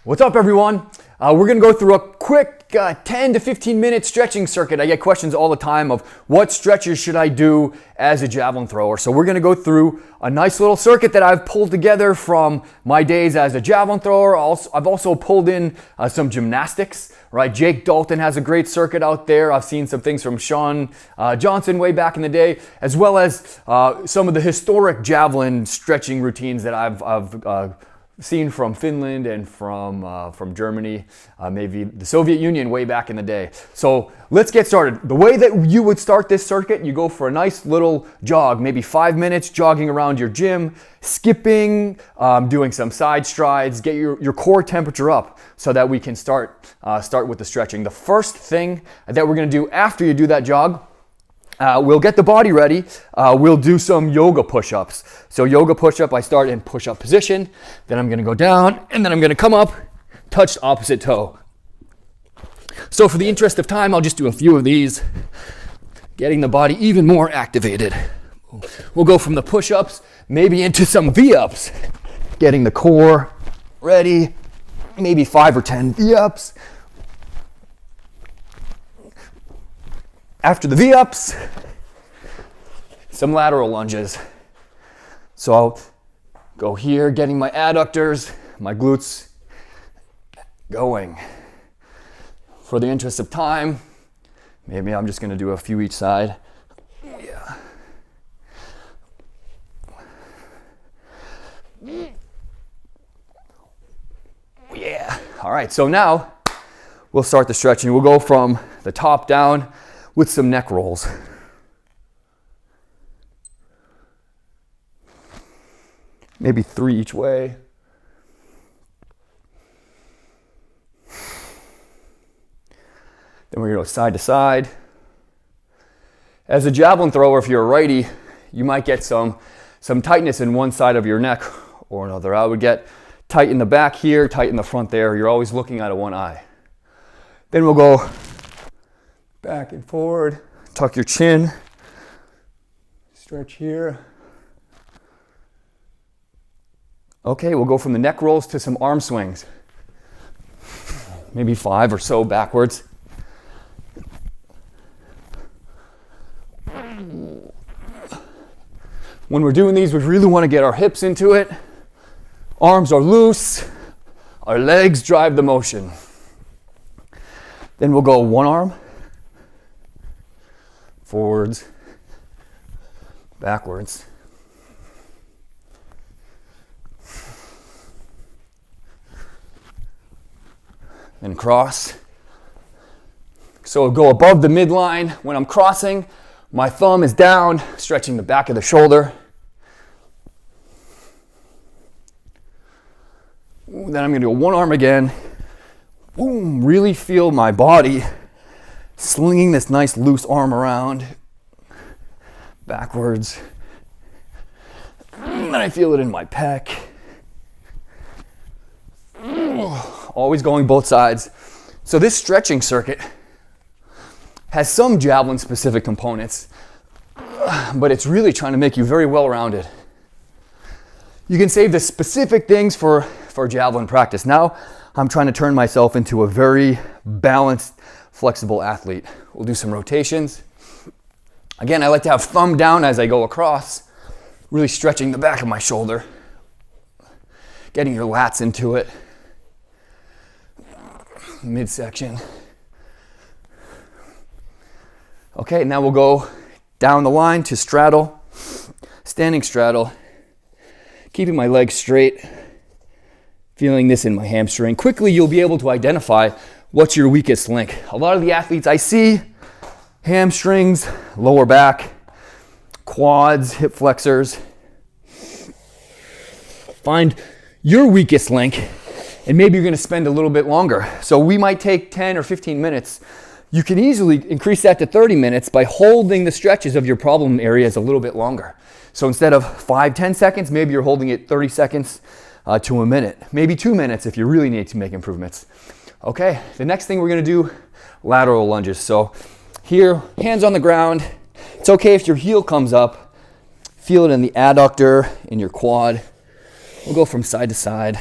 What's up, everyone? We're going to go through a quick 10 to 15 minute stretching circuit. I get questions all the time of what stretches should I do as a javelin thrower. So we're going to go through a nice little circuit that I've pulled together from my days as a javelin thrower. I've also pulled in some gymnastics, right? Jake Dalton has a great circuit out there. I've seen some things from Sean Johnson way back in the day, as well as some of the historic javelin stretching routines that I've seen from Finland and from Germany, maybe the Soviet Union way back in the day. So let's get started. The way that you would start this circuit, you go for a nice little jog, maybe 5 minutes jogging around your gym, skipping, doing some side strides, get your core temperature up so that we can start with the stretching. The first thing that we're going to do after you do that jog, we'll get the body ready. We'll do some yoga push-ups. So yoga push-up, I start in push-up position, then I'm gonna go down, and then I'm gonna come up, touch opposite toe. So for the interest of time, I'll just do a few of these, getting the body even more activated. We'll go from the push-ups, maybe into some V-ups, getting the core ready, maybe 5 or 10 V-ups. After the V-ups, some lateral lunges. So I'll go here, getting my adductors, my glutes going. For the interest of time, maybe I'm just gonna do a few each side. Yeah. Yeah. All right, so now we'll start the stretching. We'll go from the top down with some neck rolls. Maybe 3 each way. Then we're gonna go side to side. As a javelin thrower, if you're a righty, you might get some tightness in one side of your neck or another. I would get tight in the back here, tight in the front there. You're always looking out of one eye. Then we'll go back and forward, tuck your chin, stretch here. Okay, we'll go from the neck rolls to some arm swings. Maybe 5 or so backwards. When we're doing these, we really want to get our hips into it. Arms are loose, our legs drive the motion. Then we'll go one arm, forwards, backwards. Then cross. So I'll go above the midline. When I'm crossing, my thumb is down, stretching the back of the shoulder. Then I'm gonna do one arm again. Boom, really feel my body slinging this nice loose arm around, backwards. And I feel it in my pec. Always going both sides. So this stretching circuit has some javelin specific components, but it's really trying to make you very well rounded. You can save the specific things for javelin practice. Now I'm trying to turn myself into a very balanced, flexible athlete. We'll do some rotations. Again, I like to have thumb down as I go across, really stretching the back of my shoulder, getting your lats into it, midsection. Okay, now we'll go down the line to straddle, standing straddle, keeping my legs straight, feeling this in my hamstring. Quickly, you'll be able to identify what's your weakest link. A lot of the athletes I see, hamstrings, lower back, quads, hip flexors. Find your weakest link, and maybe you're gonna spend a little bit longer. So we might take 10 or 15 minutes. You can easily increase that to 30 minutes by holding the stretches of your problem areas a little bit longer. So instead of 5-10 seconds, maybe you're holding it 30 seconds to a minute, maybe 2 minutes if you really need to make improvements. Okay, the next thing we're gonna do, lateral lunges. So here, hands on the ground. It's okay if your heel comes up. Feel it in the adductor, in your quad. We'll go from side to side.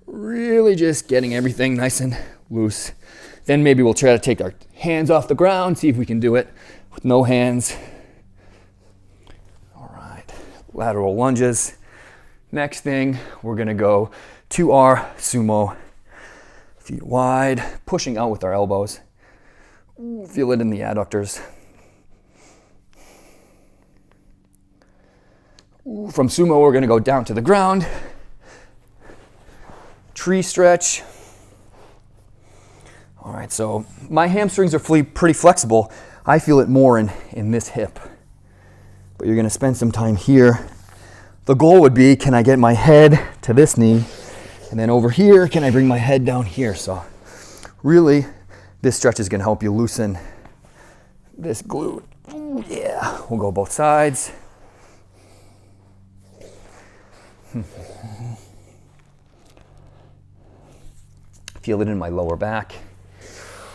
Really just getting everything nice and loose. Then maybe we'll try to take our hands off the ground, see if we can do it with no hands. All right, lateral lunges. Next thing, we're gonna go to our sumo. Feet wide, pushing out with our elbows. Feel it in the adductors. From sumo, we're gonna go down to the ground. Tree stretch. All right, so my hamstrings are pretty flexible. I feel it more in this hip, but you're gonna spend some time here. The goal would be, can I get my head to this knee? And then over here, can I bring my head down here? So really, this stretch is gonna help you loosen this glute. Ooh, yeah, we'll go both sides. Feel it in my lower back,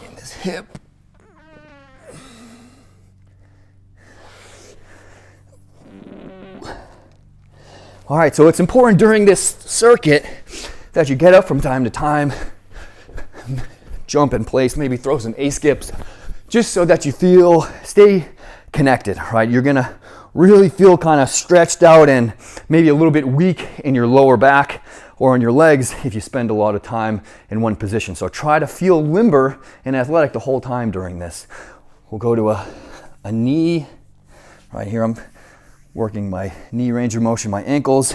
in this hip. All right, so it's important during this circuit that you get up from time to time, jump in place, maybe throw some A-skips, just so that you stay connected, right? You're gonna really feel kind of stretched out and maybe a little bit weak in your lower back or on your legs if you spend a lot of time in one position. So try to feel limber and athletic the whole time during this. We'll go to a knee. Right here I'm working my knee range of motion, my ankles.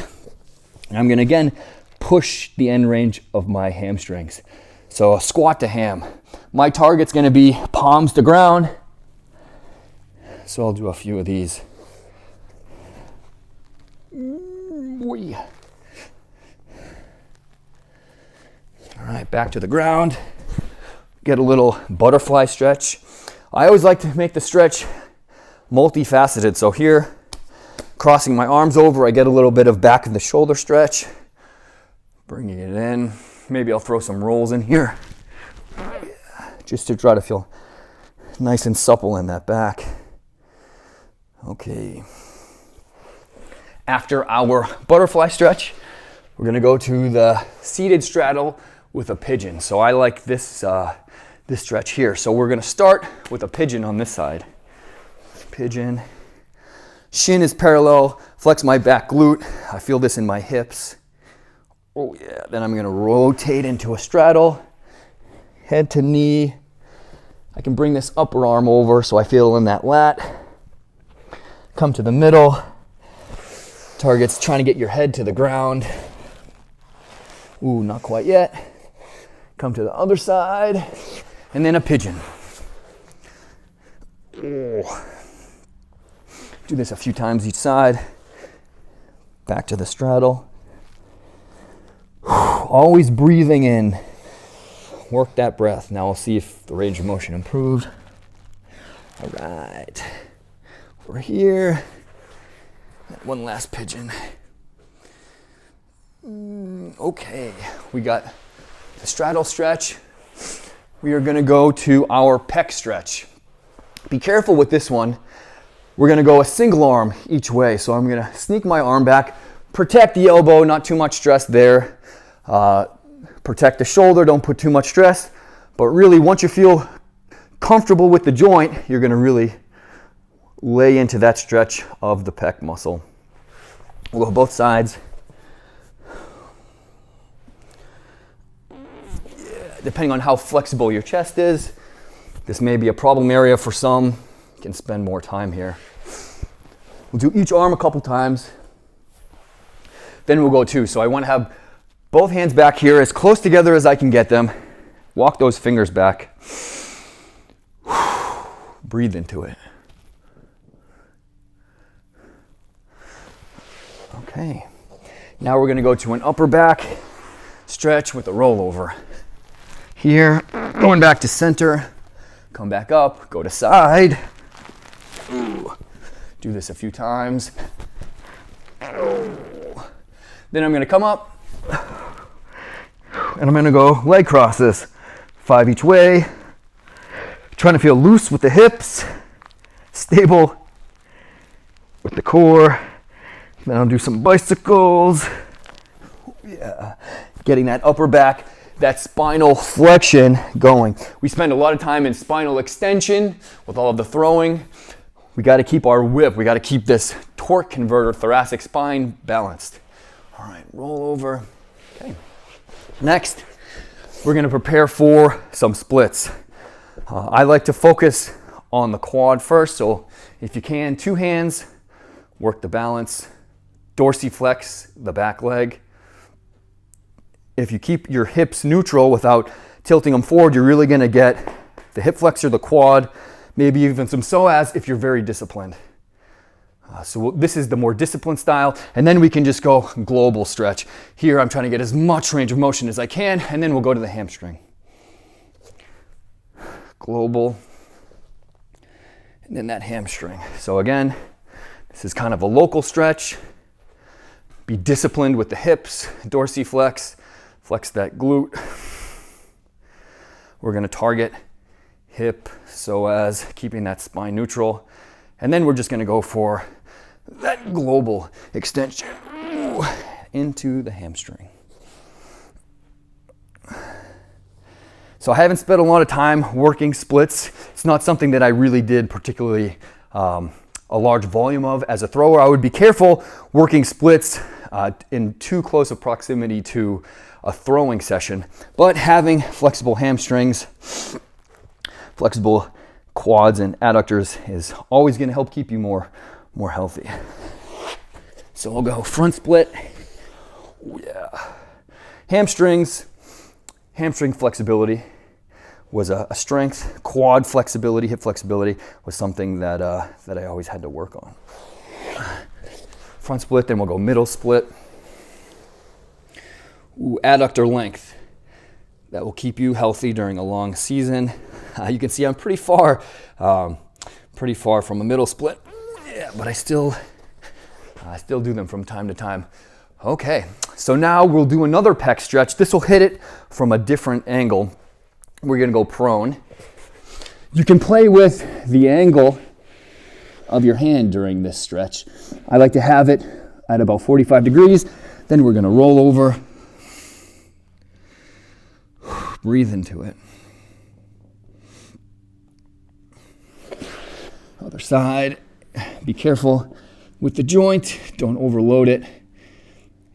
And I'm gonna again push the end range of my hamstrings. So a squat to ham. My target's gonna be palms to ground. So I'll do a few of these. All right, back to the ground. Get a little butterfly stretch. I always like to make the stretch multifaceted. So here, crossing my arms over, I get a little bit of back of the shoulder stretch. Bringing it in. Maybe I'll throw some rolls in here. Just to try to feel nice and supple in that back. Okay. After our butterfly stretch, we're gonna go to the seated straddle with a pigeon. So I like this stretch here. So we're gonna start with a pigeon on this side. Pigeon. Shin is parallel, flex my back glute. I feel this in my hips. Oh yeah, then I'm gonna rotate into a straddle, head to knee. I can bring this upper arm over so I feel in that lat. Come to the middle. Target's trying to get your head to the ground. Ooh, not quite yet. Come to the other side, and then a pigeon. Ooh. Do this a few times each side. Back to the straddle. Always breathing in. Work that breath. Now we'll see if the range of motion improved. All right. We're here. One last pigeon. Okay, we got the straddle stretch. We are gonna go to our pec stretch. Be careful with this one. We're gonna go a single arm each way. So I'm gonna sneak my arm back, protect the elbow, not too much stress there. Protect the shoulder, don't put too much stress. But really, once you feel comfortable with the joint, you're gonna really lay into that stretch of the pec muscle. We'll go both sides. Depending on how flexible your chest is, this may be a problem area for some. You can spend more time here. We'll do each arm a couple times. Then we'll go two. So I want to have both hands back here as close together as I can get them. Walk those fingers back. Breathe into it. Okay. Now we're going to go to an upper back stretch with a rollover. Here, going back to center, come back up, go to side. Ooh. Do this a few times. Ooh. Then I'm gonna come up, and I'm gonna go leg crosses, 5 each way. Trying to feel loose with the hips, stable with the core. Then I'll do some bicycles. Yeah, getting that upper back, that spinal flexion going. We spend a lot of time in spinal extension with all of the throwing. We got to keep our whip. We got to keep this torque converter, thoracic spine balanced. All right, roll over. Okay. Next, we're going to prepare for some splits. I like to focus on the quad first. So if you can, 2 hands, work the balance, dorsiflex the back leg. If you keep your hips neutral without tilting them forward, you're really going to get the hip flexor, the quad, maybe even some psoas if you're very disciplined. So this is the more disciplined style, and then we can just go global stretch. Here I'm trying to get as much range of motion as I can, and then we'll go to the hamstring. Global, and then that hamstring. So again, this is kind of a local stretch. Be disciplined with the hips, dorsiflex, flex that glute. We're going to target hip, psoas, keeping that spine neutral. And then we're just going to go for that global extension into the hamstring. So I haven't spent a lot of time working splits. It's not something that I really did particularly a large volume of as a thrower. I would be careful working splits in too close a proximity to a throwing session, but having flexible hamstrings, flexible quads and adductors is always going to help keep you more healthy. So we'll go front split. Yeah. Hamstrings, hamstring flexibility was a strength. Quad flexibility, hip flexibility was something that I always had to work on. Front split, then we'll go middle split. Ooh, adductor length. That will keep you healthy during a long season. You can see I'm pretty far from a middle split. Yeah, but I still do them from time to time. Okay, so now we'll do another pec stretch. This will hit it from a different angle. We're gonna go prone. You can play with the angle of your hand during this stretch. I like to have it at about 45 degrees. Then we're gonna roll over. Breathe into it. Other side. Be careful with the joint. Don't overload it.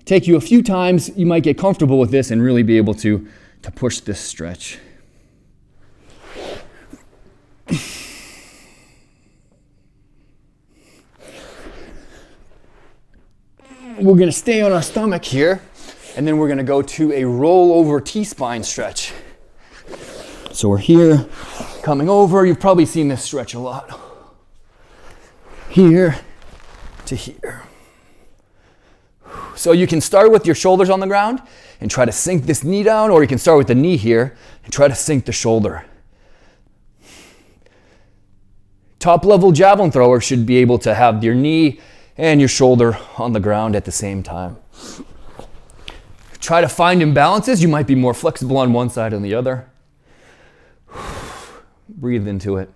Take you a few times. You might get comfortable with this and really be able to push this stretch. We're going to stay on our stomach here, and then we're going to go to a rollover T-spine stretch. So we're here, coming over. You've probably seen this stretch a lot. Here to here. So you can start with your shoulders on the ground and try to sink this knee down, or you can start with the knee here and try to sink the shoulder. Top level javelin thrower should be able to have your knee and your shoulder on the ground at the same time. Try to find imbalances. You might be more flexible on one side than the other. Breathe into it.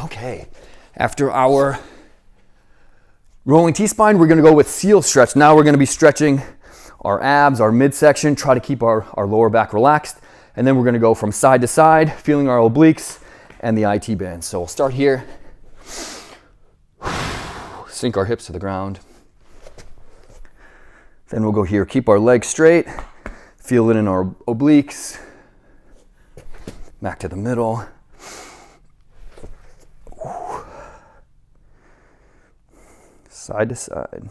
Okay, after our rolling T-spine, we're gonna go with seal stretch. Now we're gonna be stretching our abs, our midsection, try to keep our lower back relaxed. And then we're gonna go from side to side, feeling our obliques and the IT band. So we'll start here. Sink our hips to the ground. Then we'll go here, keep our legs straight, feel it in our obliques. Back to the middle. Side to side.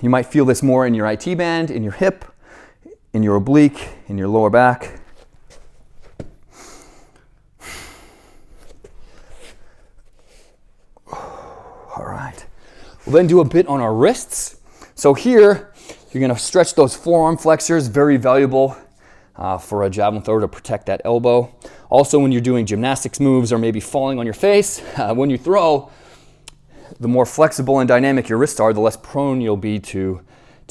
You might feel this more in your IT band, in your hip, in your oblique, in your lower back. All right. We'll then do a bit on our wrists. So here, you're gonna stretch those forearm flexors, very valuable for a javelin thrower to protect that elbow. Also, when you're doing gymnastics moves or maybe falling on your face, when you throw, the more flexible and dynamic your wrists are, the less prone you'll be to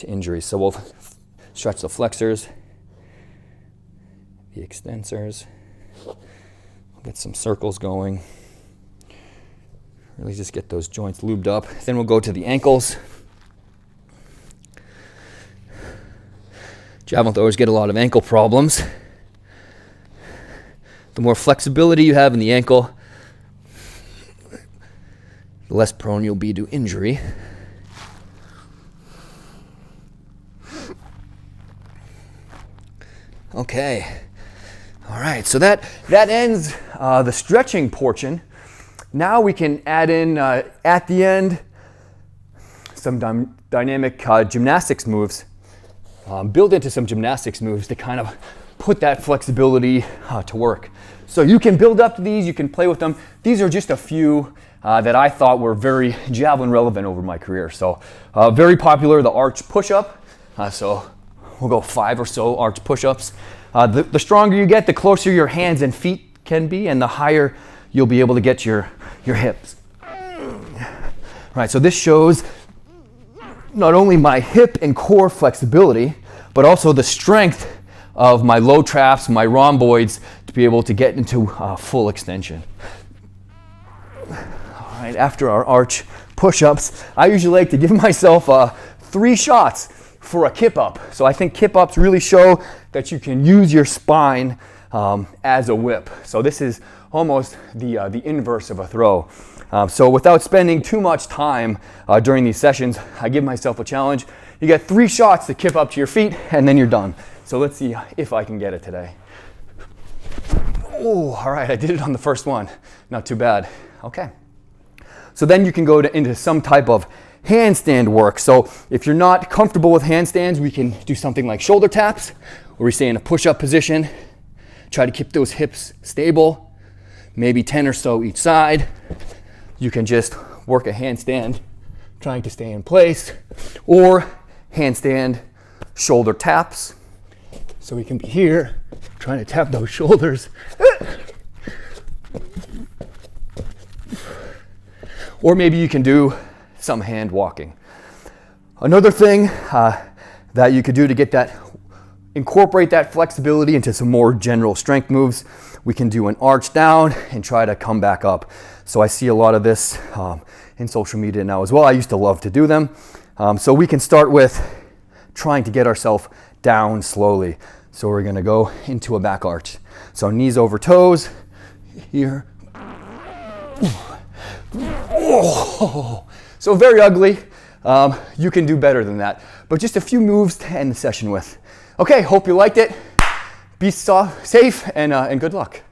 injury. So we'll stretch the flexors, the extensors, we'll get some circles going. Really just get those joints lubed up. Then we'll go to the ankles. Javelin throwers get a lot of ankle problems. The more flexibility you have in the ankle, the less prone you'll be to injury. Okay. All right, so that ends the stretching portion. Now we can add in, at the end, some dynamic gymnastics moves. Build into some gymnastics moves to kind of put that flexibility to work. So you can build up to these, you can play with them. These are just a few that I thought were very javelin relevant over my career. So very popular, the arch push-up. So we'll go 5 or so arch push-ups. The stronger you get, the closer your hands and feet can be, and the higher you'll be able to get your hips. Right, so this shows not only my hip and core flexibility, but also the strength of my low traps, my rhomboids, to be able to get into full extension. All right, after our arch push-ups, I usually like to give myself 3 shots for a kip up. So I think kip ups really show that you can use your spine as a whip. So this is almost the inverse of a throw. So without spending too much time during these sessions, I give myself a challenge. You get 3 shots to kip up to your feet, and then you're done. So let's see if I can get it today. Oh, all right, I did it on the first one. Not too bad. Okay. So then you can go into some type of handstand work. So if you're not comfortable with handstands, we can do something like shoulder taps, where we stay in a push-up position, try to keep those hips stable, maybe 10 or so each side. You can just work a handstand, trying to stay in place, or handstand shoulder taps. So we can be here, trying to tap those shoulders. Or maybe you can do some hand walking. Another thing that you could do to incorporate that flexibility into some more general strength moves, we can do an arch down and try to come back up. So I see a lot of this in social media now as well. I used to love to do them. So we can start with trying to get ourselves down slowly. So we're gonna go into a back arch. So knees over toes, here. Oh. So very ugly. You can do better than that. But just a few moves to end the session with. Okay, hope you liked it. Be safe and good luck.